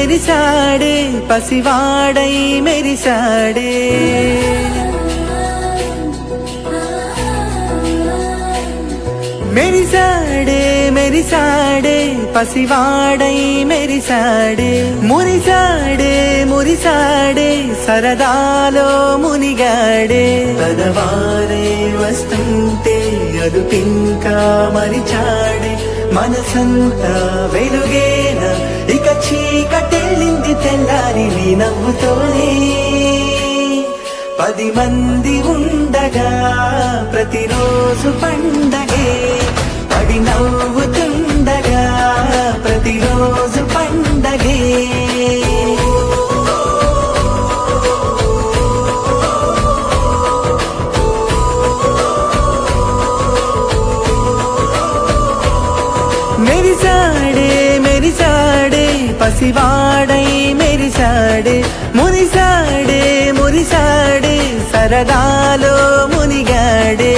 విరిసాడే పసివాడై మెరిసాడే మెరిసాడే మెరిసాడే పసివాడై మెరిసాడే మురిసాడే మురిసాడే సరదాలో మునిగాడే పదవారే వస్తుంటే అదుపింకా మరిచాడే మనసంతా వెలుగేన ఇక చీకటెళ్ళింది తెల్లారి నీ నవ్వుతోనే 10 మంది ఉండగా ప్రతిరోజు పండగే పడి నవ్వుతుండగా ప్రతిరోజు పండగే మెరిసాడే మెరిసాడే పసివాడై మెరిసాడే మురిసాడే మురిసాడే సరదాలో మునిగాడే